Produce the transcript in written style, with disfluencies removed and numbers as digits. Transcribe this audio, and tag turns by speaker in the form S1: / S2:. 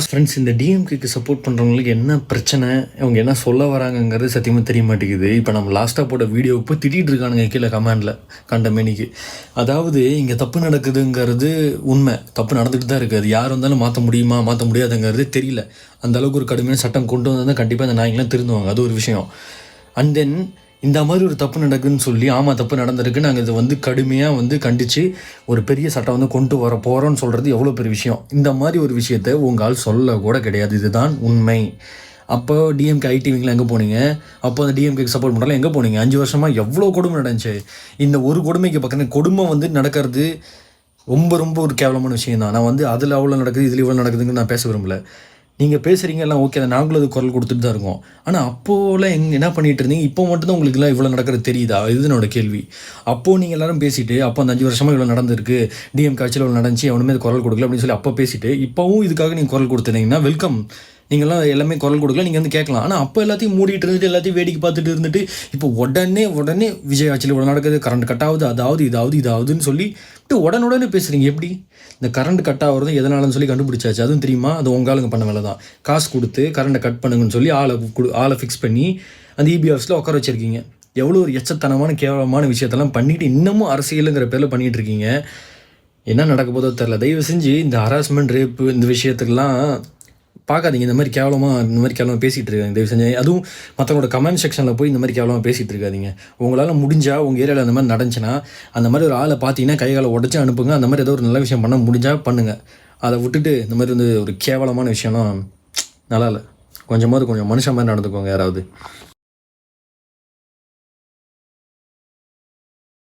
S1: Friends, இந்த டிஎம்கேக்கு support பண்ணுறவங்களுக்கு என்ன பிரச்சனை, அவங்க என்ன சொல்ல வராங்கங்கிறது சத்தியமாக தெரிய மாட்டேங்குது. இப்போ நம்ம லாஸ்ட்டாக போட்ட வீடியோவை போய் திட்டிகிட்டு இருக்கானுங்க கீழே கமெண்டில் கண்ட மேனிக்கு. அதாவது இங்கே தப்பு நடக்குதுங்கிறது உண்மை, தப்பு நடந்துகிட்டு தான் இருக்குது. அது யார் வந்தாலும் மாற்ற முடியுமா மாற்ற முடியாதுங்கிறது தெரியல. அந்தளவுக்கு ஒரு கடுமையான சட்டம் கொண்டு வந்தால் தான் கண்டிப்பாக இந்த நாய்ங்களாம் திருந்துவாங்க. அது ஒரு விஷயம். அண்ட் தென் இந்த மாதிரி ஒரு தப்பு நடக்குதுன்னு சொல்லி, ஆமாம் தப்பு நடந்திருக்கு, நாங்கள் இதை கடுமையாக கண்டித்து ஒரு பெரிய சட்டம் கொண்டு வர போகிறோன்னு சொல்கிறது எவ்வளோ பெரிய விஷயம். இந்த மாதிரி ஒரு விஷயத்தை உங்களால் சொல்ல கூட கிடையாது. இதுதான் உண்மை. அப்போ டிஎம்கே ஐடிவிங்கில் எங்கே போனீங்க? அப்போ அந்த டிஎம்கேக்கு சப்போர்ட் பண்ணலாம் எங்கே போனீங்க? 5 வருஷமாக எவ்வளோ கொடுமை நடந்துச்சு. இந்த ஒரு கொடுமைக்கு பக்கத்தில் கொடுமை நடக்கிறது ரொம்ப ரொம்ப ஒரு கேவலமான விஷயம் தான். நான் அதில் அவ்வளோ நடக்குது, இதில் இவ்வளோ நடக்குதுன்னு நான் பேச விரும்பலை. நீங்கள் பேசுகிறீங்க எல்லாம் ஓகே தான், நாங்களும் அது குரல் கொடுத்துட்டு தான் இருக்கோம். ஆனால் அப்போலாம் என்ன பண்ணிகிட்டு இருந்தீங்க? இப்போ மட்டும்தான் உங்களுக்குலாம் இவ்வளோ நடக்கிறது தெரியுதா? இது என்னோட கேள்வி. அப்போது நீங்கள் எல்லோரும் பேசிவிட்டு, அப்போ அந்த 5 வருஷமாக இவ்வளோ நடந்திருக்கு, டிஎம் காட்சியில் இவ்வளோ நடந்துச்சு, அவனுமே அது குரல் கொடுக்கல அப்படின்னு சொல்லி அப்போ பேசிவிட்டு, இப்போவும் இதுக்காக நீங்கள் குரல் கொடுத்துருந்தீங்கன்னா வெல்கம். நீங்கள்லாம் எல்லாமே குரல் கொடுக்கல, நீங்கள் கேட்கலாம். ஆனால் அப்போ எல்லாத்தையும் மூடிட்டு இருந்துட்டு, எல்லாத்தையும் வேடிக்கை பார்த்துட்டு இருந்துட்டு, இப்போ உடனே விஜய் ஆட்சியில் இவ்வளோ நடக்குது, கரண்ட் கட் ஆகுது, அதாவது இதாகுதுன்னு சொல்லி உடனே பேசுகிறீங்க. எப்படி இந்த கரண்ட் கட் ஆகிறது எதனாலன்னு சொல்லி கண்டுபிடிச்சாச்சு. அதுவும் தெரியுமா? அது உங்களுங்க பண்ண வேலை தான். காசு கொடுத்து கரண்ட்டை கட் பண்ணுங்கன்னு சொல்லி ஆளை ஃபிக்ஸ் பண்ணி அந்த இபி ஆஃபீஸில் உட்கார வச்சுருக்கீங்க. எவ்வளோ ஒரு எச்சத்தனமான கேவலமான விஷயத்தெல்லாம் பண்ணிவிட்டு இன்னமும் அரசியலுங்கிற பேரில் பண்ணிகிட்டு இருக்கீங்க. என்ன நடக்க போதோ தெரில. தயவு செஞ்சு இந்த ஹராஸ்மெண்ட், ரேப்பு, இந்த விஷயத்துக்கெல்லாம் பார்க்காதீங்க. இந்த மாதிரி கேவலமாக பேசிகிட்டு இருக்காங்க. தயவு செஞ்சு அதுவும் மற்றவங்களோட கமெண்ட் செக்ஷனில் போய் இந்த மாதிரி கேவலமாக பேசிகிட்டு இருக்காதிங்க. உங்களால் முடிஞ்சால் உங்கள் ஏரியாவில் அந்த மாதிரி நடந்துச்சுன்னா அந்த மாதிரி ஒரு ஆளை பார்த்தீங்கன்னா கைகாலை உடச்சி அனுப்புங்க. அந்த மாதிரி ஏதோ ஒரு நல்ல விஷயம் பண்ண முடிஞ்சால் பண்ணுங்கள். அதை விட்டுட்டு இந்த மாதிரி ஒரு கேவலமான விஷயம்லாம் நல்லா இல்லை. கொஞ்சம் மனுஷன் மாதிரி நடந்துக்கோங்க யாராவது.